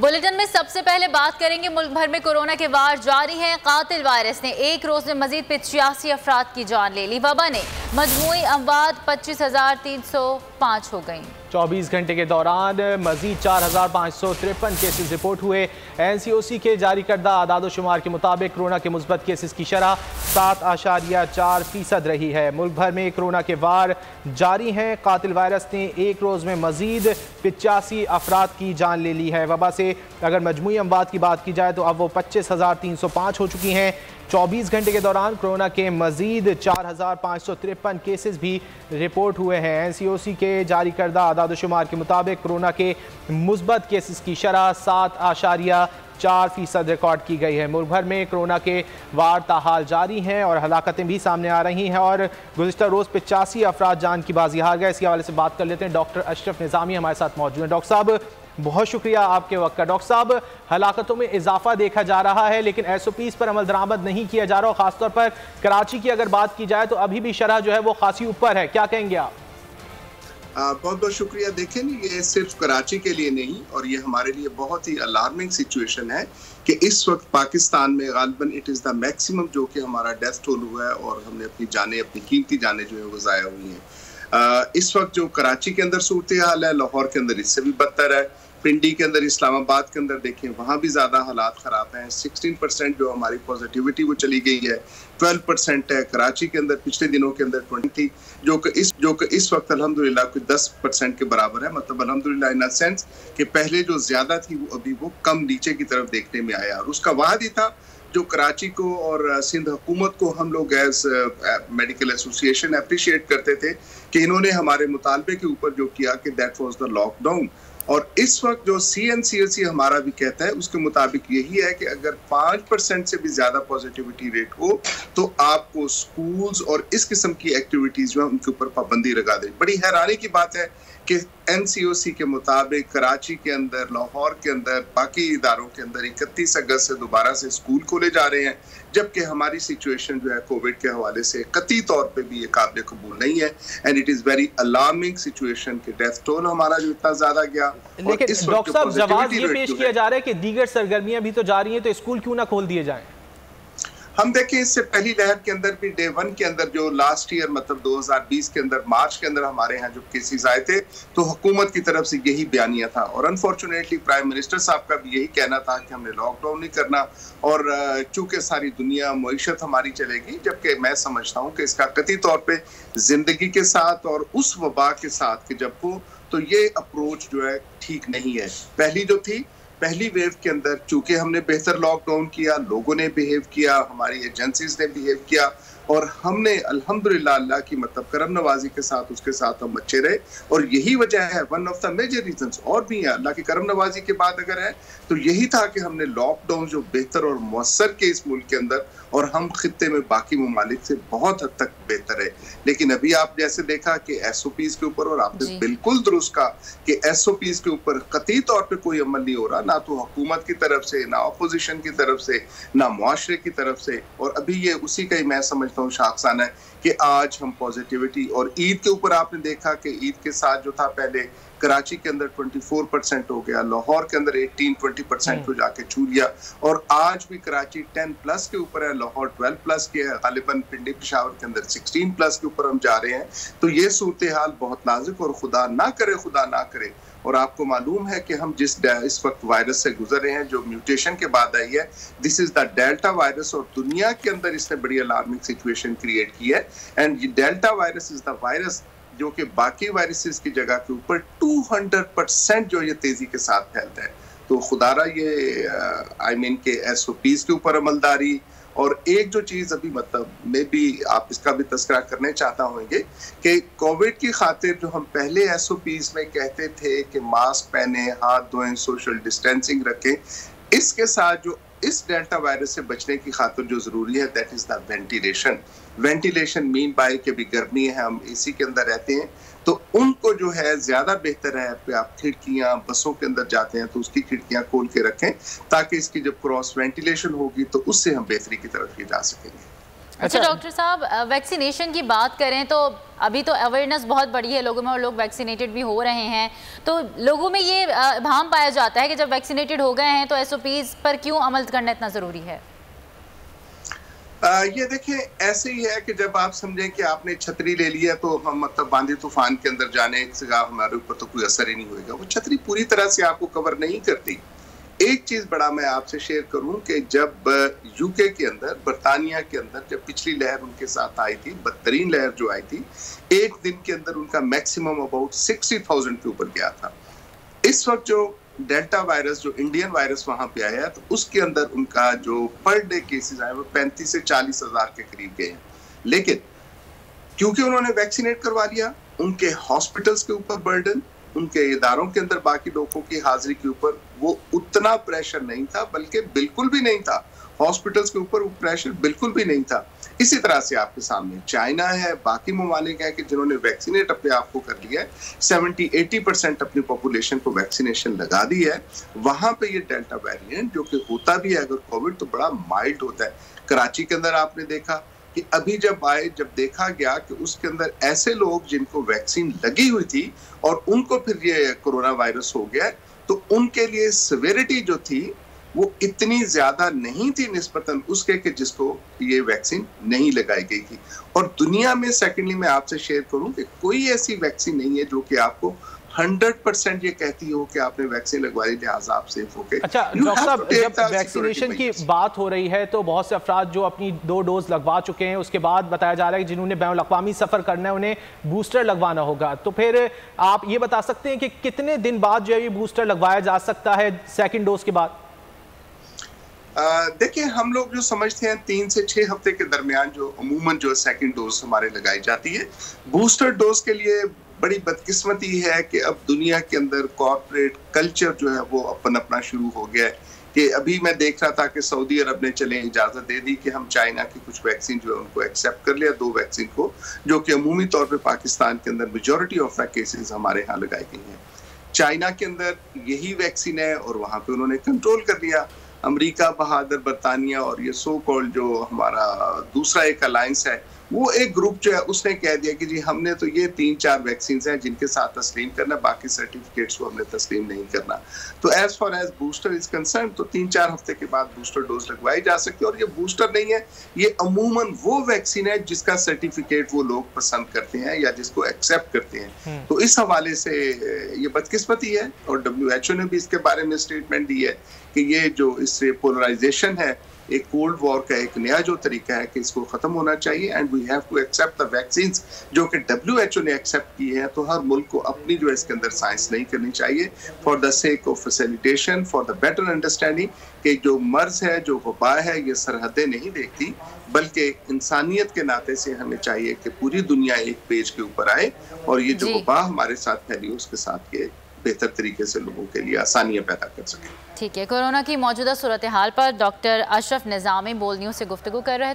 Bulletin में सबसे पहले बात करेंगे, मुल्क भर में कोरोना के वार जारी हैं। कातिल वायरस ने एक रोज में मजीद 85 अफराद की जान ले ली। वबा ने मजमूई अमवात 25,305 हो गई। 24 घंटे के दौरान मजीद 4,553 केसेस रिपोर्ट हुए। NCOC के जारी करदा आदादोशुमार के मुताबिक कोरोना के मुस्बत केसेस की शरह 7.4% रही है। मुल्क भर में कोरोना के वार जारी हैं। कातिल वायरस ने एक रोज़ में मजीद 85 अफराद की जान ले ली है। वबा से अगर मजमूई अमवात की बात की जाए तो अब वो 25,305 हो चुकी हैं। 24 घंटे के दौरान कोरोना के मजीद 4,553 केसेस भी रिपोर्ट हुए हैं। NCOC के जारी करदा आदादोशुमार के मुताबिक कोरोना के मुस्बत केसेस की शरह 7.4% रिकॉर्ड की गई है। मुल्क भर में कोरोना के वार ताहाल जारी हैं और हलाकतें भी सामने आ रही हैं और गुज़िश्ता रोज़ 85 अफराद जान की बाजी हार गए। इसके हवाले से बात कर लेते हैं। डॉक्टर अशरफ निज़ामी हमारे साथ मौजूद हैं। डॉक्टर साहब, बहुत शुक्रिया आपके वक्त का। डॉक्टर साहब, हलाकतों में इजाफा देखा जा रहा है लेकिन SOPs पर अमल दरामद नहीं किया जा रहा और ख़ासतौर पर कराची की अगर बात की जाए तो अभी भी शरह जो है वो खासी ऊपर है। क्या कहेंगे आप? बहुत बहुत शुक्रिया। देखें, ये सिर्फ कराची के लिए नहीं और ये हमारे लिए बहुत ही अलार्मिंग सिचुएशन है कि इस वक्त पाकिस्तान में गालिबन इट इज़ द मैक्सिमम जो कि हमारा डेथ टोल हुआ है और हमने अपनी कीमती जानें जो है वो ज़ाया हुई हैं। इस वक्त जो कराची के अंदर सूरत हाल है, लाहौर के अंदर इससे भी बदतर है। पिंडी के अंदर, इस्लामाबाद के अंदर देखें, वहाँ भी ज़्यादा हालात ख़राब हैं। 16% जो हमारी पॉजिटिविटी वो चली गई है, 12% है। कराची के अंदर पिछले दिनों के अंदर 20 थी, जो कि इस वक्त अल्हम्दुलिल्लाह कोई 10% के बराबर है। मतलब अल्हम्दुलिल्लाह इन अ सेंस कि पहले जो ज़्यादा थी वो अभी वो कम नीचे की तरफ देखने में आया। और उसका वाद ही था जो कराची को और सिंध हुकूमत को हम लोग एज मेडिकल एसोसिएशन अप्रिशिएट करते थे कि इन्होंने हमारे मुतालबे के ऊपर जो किया कि दैट वाज द लॉकडाउन। और इस वक्त जो CNCOC हमारा भी कहता है उसके मुताबिक यही है कि अगर 5% से भी ज्यादा पॉजिटिविटी रेट हो तो आपको स्कूल्स और इस किस्म की एक्टिविटीज जो है उनके ऊपर पाबंदी लगा दे। बड़ी हैरानी की बात है कि NCOC के मुताबिक कराची के अंदर, लाहौर के अंदर, बाकी इदारों के अंदर 31 अगस्त से दोबारा से स्कूल खोले जा रहे हैं, जबकि हमारी सिचुएशन जो है कोविड के हवाले से कतई तौर पे भी ये काबिल कबूल नहीं है। And it is very alarming situation कि डेथ टोल हमारा जो इतना ज्यादा गया। लेकिन डॉक्टर साहब, जवाब ये पेश किया जा रहा है कि दीगर सरगर्मियां भी तो जारी हैं, तो स्कूल क्यों ना खोल दिए जाएं? हम देखें, इससे पहली लहर के अंदर भी डे 1 के अंदर जो लास्ट ईयर मतलब 2020 के अंदर मार्च के अंदर हमारे यहाँ जो केसेस आए थे तो हुकूमत की तरफ से यही बयानिया था और अनफॉर्चुनेटली प्राइम मिनिस्टर साहब का भी यही कहना था कि हमने लॉकडाउन नहीं करना और चूंकि सारी दुनिया मईशत हमारी चलेगी, जबकि मैं समझता हूँ कि इसका कतई तौर पर जिंदगी के साथ और उस वबा के साथ कि जब हो तो ये अप्रोच जो है ठीक नहीं है। पहली वेव के अंदर चूंकि हमने बेहतर लॉकडाउन किया, लोगों ने बिहेव किया, हमारी एजेंसीज ने बिहेव किया और हमने अल्हम्दुलिल्लाह अल्लाह की मतलब करम नवाजी के साथ उसके साथ हम अच्छे रहे। और यही वजह है, one of the major reasons और भी है अल्लाह की करम नवाजी के बाद अगर है तो यही था कि हमने लॉकडाउन जो बेहतर और मौसर के इस मुल्क के अंदर और हम खित्ते में बाकी ममालिक से बहुत हद तक बेहतर है। लेकिन अभी आप जैसे देखा कि SOPs के ऊपर, और आपने बिल्कुल दुरुस्त कहा कि SOPs के ऊपर कतई तौर पे कोई अमल नहीं हो रहा, ना तो हुकूमत की तरफ से, ना अपोजिशन की तरफ से, ना मुआशरे की तरफ से। और अभी ये उसी का ही मैं समझता हूँ शाखसाना है कि आज हम पॉजिटिविटी और ईद के ऊपर आपने देखा कि ईद के साथ जो था पहले कराची के अंदर 24% हो गया, लाहौर के अंदर 18-20% को जाके छू लिया और आज भी कराची 10+ के ऊपर है, लाहौर 12+ के है, गालिबन पिंडी पेशावर के अंदर 16+ के ऊपर हम जा रहे हैं। तो ये सूरत हाल बहुत नाजुक और खुदा ना करे और आपको मालूम है कि हम जिस इस वक्त वायरस से गुजर रहे हैं जो म्यूटेशन के बाद आई है, this is the delta virus और दुनिया के अंदर इसने बड़ी अलार्मिंग सिचुएशन क्रिएट की है। एंड ये delta virus is the virus जो कि बाकी वायरसेस की जगह के ऊपर 200% जो ये तेजी के साथ फैलता है। तो खुदारा ये के SOPs के ऊपर अमलदारी और एक जो चीज अभी मतलब मैं भी आप इसका भी तस्करा करने चाहता होंगे कि कोविड की खातिर जो हम पहले SOPs में कहते थे कि मास्क पहने, हाथ धोएं, सोशल डिस्टेंसिंग रखें, इसके साथ जो इस डेल्टा वायरस से बचने की खातिर जो जरूरी है that is the ventilation mean by के भी गर्मी है, हम AC के अंदर रहते हैं तो उनको जो है ज्यादा बेहतर है कि आप खिड़कियां, बसों के अंदर जाते हैं तो उसकी खिड़कियां खोल के रखें ताकि इसकी जब क्रॉस वेंटिलेशन होगी तो उससे हम बेहतरी की तरफ जा सकेंगे। अच्छा डॉक्टर साहब, वैक्सीनेशन की बात करें तो अभी तो अवेयरनेस बहुत बड़ी है लोगों में और लोग वैक्सीनेटेड भी हो रहे हैं, तो लोगों में ये भ्रम पाया जाता है कि जब वैक्सीनेटेड हो गए हैं तो SOPs पर क्यों अमल करना इतना ज़रूरी है? ये देखिए, ऐसे ही है कि जब आप समझें कि आपने छतरी ले लिया तो हम मतलब बांदी तूफान के अंदर जाने से हमारे ऊपर तो कोई असर ही नहीं होगा। वो छतरी पूरी तरह से आपको कवर नहीं करती। एक चीज बड़ा मैं आपसे शेयर करूं कि जब यूके के अंदर, बर्तानिया के अंदर जब पिछली लहर उनके साथ आई थी, बदतरीन लहर जो आई थी, एक दिन के अंदर उनका मैक्सिमम अबाउट 60,000 के ऊपर गया था। इस वक्त जो डेल्टा वायरस, जो इंडियन वायरस वहां पे आया, तो उसके अंदर उनका जो पर डे केसेस आए वो 35 से 40 हजार के करीब गए हैं। लेकिन क्योंकि उन्होंने वैक्सीनेट करवा लिया, उनके हॉस्पिटल्स के ऊपर बर्डन, उनके इदारों के अंदर बाकी लोगों की हाजिरी के ऊपर वो उतना प्रेशर नहीं था, बल्कि बिल्कुल भी नहीं था। हॉस्पिटल्स के ऊपर वो प्रेशर बिल्कुल भी नहीं था। इसी तरह से आपके सामने चाइना है, बाकी ममालिक है कि जिन्होंने वैक्सीनेट अपने आप को कर लिया है, 70-80% अपनी पॉपुलेशन को वैक्सीनेशन लगा दी है। वहां पे ये डेल्टा वेरिएंट जो कि होता भी है अगर कोविड तो बड़ा माइल्ड होता है। कराची के अंदर आपने देखा कि अभी जब देखा गया कि उसके अंदर ऐसे लोग जिनको वैक्सीन लगी हुई थी और उनको फिर ये कोरोना वायरस हो गया, तो उनके लिए सिवियरिटी जो थी वो इतनी ज्यादा नहीं थी निस्बतन उसके कि जिसको ये वैक्सीन नहीं लगाई गई थी। और दुनिया में सेकेंडली मैं आपसे शेयर करूं कि कोई ऐसी वैक्सीन नहीं है जो कि आपको 100% ये कहती हो कि आपने वैक्सीन लगवा ली लिहाजा आप सेफ हो गए। अच्छा डॉक्टर साहब, जब वैक्सीनेशन की बात हो रही है तो बहुत से अफराद जो अपनी 2 डोज लगवा चुके हैं, उसके बाद बताया जा रहा है कि जिन्होंने बैनुल अक़वामी सफर करना है उन्हें बूस्टर लगवाना होगा, तो फिर आप ये बता सकते हैं कि कितने दिन बाद जो है ये बूस्टर लगवाया जा सकता है सेकेंड डोज के बाद? देखिए, हम लोग जो समझते हैं 3 से 6 हफ्ते के दरमियान जो अमूमन जो सेकंड डोज हमारे लगाई जाती है। बूस्टर डोज के लिए बड़ी बदकिस्मती है कि अब दुनिया के अंदर कॉर्पोरेट कल्चर जो है वो अपना शुरू हो गया है कि अभी मैं देख रहा था कि सऊदी अरब ने चले इजाजत दे दी कि हम चाइना की कुछ वैक्सीन जो है उनको एक्सेप्ट कर लिया, 2 वैक्सीन को, जो कि अमूमी तौर पे पाकिस्तान के अंदर मेजॉरिटी ऑफ केसेस हमारे यहाँ लगाई गई हैं। चाइना के अंदर यही वैक्सीन है और वहां पे उन्होंने कंट्रोल कर लिया। अमेरिका बहादुर, बर्तानिया और ये सो कॉल्ड जो हमारा दूसरा एक अलायंस है, वो एक ग्रुप जो है उसने कह दिया कि जी हमने तो ये 3-4 वैक्सीन हैं जिनके साथ तस्लीम करना, बाकी सर्टिफिकेट्स को हमने तस्लीम नहीं करना। तो as far as booster is concern, तो 3-4 हफ्ते के बाद बूस्टर डोज लगवाई जा सकती है। और ये बूस्टर नहीं है, ये अमूमन वो वैक्सीन है जिसका सर्टिफिकेट वो लोग पसंद करते हैं या जिसको एक्सेप्ट करते हैं। तो इस हवाले से ये बदकिस्मती है और WHO ने भी इसके बारे में स्टेटमेंट दी है कि ये जो इससे पोलराइजेशन है, एक कोल्ड वॉर का एक नया जो तरीका है कि इसको खत्म होना चाहिए and we have to accept the vaccines जो कि WHO ने एक्सेप्ट की है। तो हर मुल्क को अपनी जो है इसके अंदर साइंस नहीं करनी चाहिए for the sake of facilitation, for the better understanding कि जो मर्ज है, जो वबा है, ये सरहदें नहीं देखती, बल्कि इंसानियत के नाते से हमें चाहिए कि पूरी दुनिया एक पेज के ऊपर आए और ये जो वबा हमारे साथ फैली उसके साथ ये बेहतर तरीके से लोगों के लिए आसानियां पैदा कर सके। ठीक है, कोरोना की मौजूदा सूरत हाल पर डॉक्टर अशरफ निज़ामी बोल न्यूज़ से गुफ्तगू कर रहे थे।